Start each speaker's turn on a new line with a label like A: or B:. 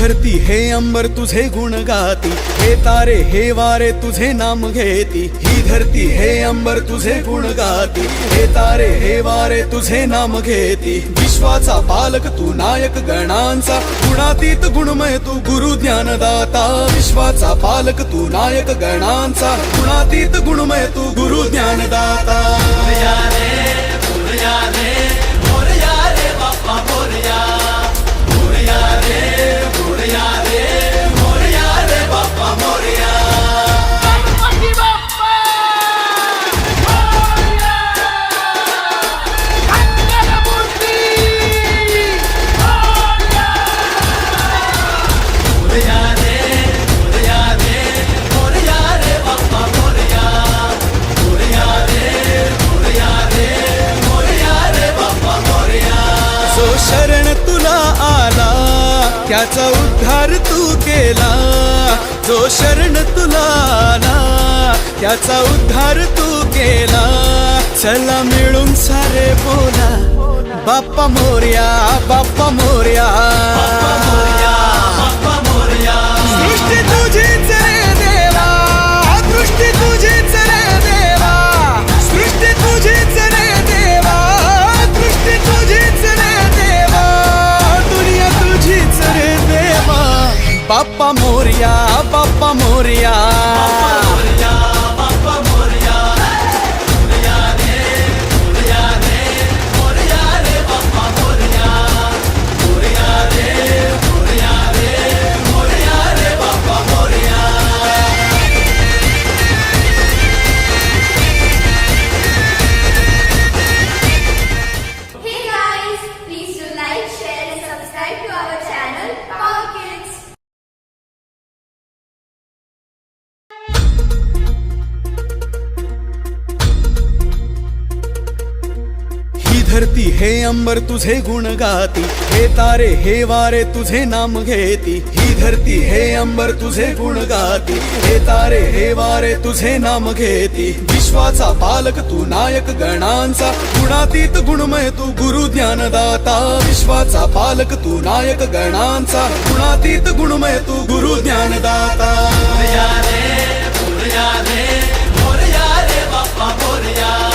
A: धरती हे अंबर तुझे गुण गाती, हे तारे हे वारे तुझे नाम घेती। ही धरती हे अंबर तुझे गुण गाती, हे तारे हे वारे तुझे नाम घेती। विश्वाचा पालक तू नायक गणांचा, गुणातीत गुणमय तू गुरु ज्ञानदाता। विश्वाचा पालक तू नायक गणांचा, गुणातीत गुणमय तू गुरु ज्ञानदाता। शरण तुला आला त्याचा उद्धार तू केला, जो शरण तुला आला त्याचा उद्धार तू केला। चला मिळून सारे बोला बाप्पा मोरया, बाप्पा मोरया, बाप्पा मोरया। सृष्टी तुझीच रे देवा, दृष्टी तुझीच रे देवा, सृष्टी तुझीच रे देवा, दृष्टी तुझीच रे देवा, दुनिया तुझीच रे देवा। बाप्पा मोरया, बाप्पा मोरया, धरती हे अंबर तुझे गुण गाती, हे तारे हे वारे तुझे नाम घेती। ही धरती हे अंबर तुझे गुण गाती, हे तारे हे वारे तुझे नाम घेती। विश्वाचा पालक तू नायक गणांचा, गुणातीत गुणमय तू गुरु ज्ञानदाता। विश्वाचा पालक तू नायक गणांचा, गुणातीत गुणमय तू गुरु ज्ञानदाता।
B: मोरया रे बाप्पा मोरया।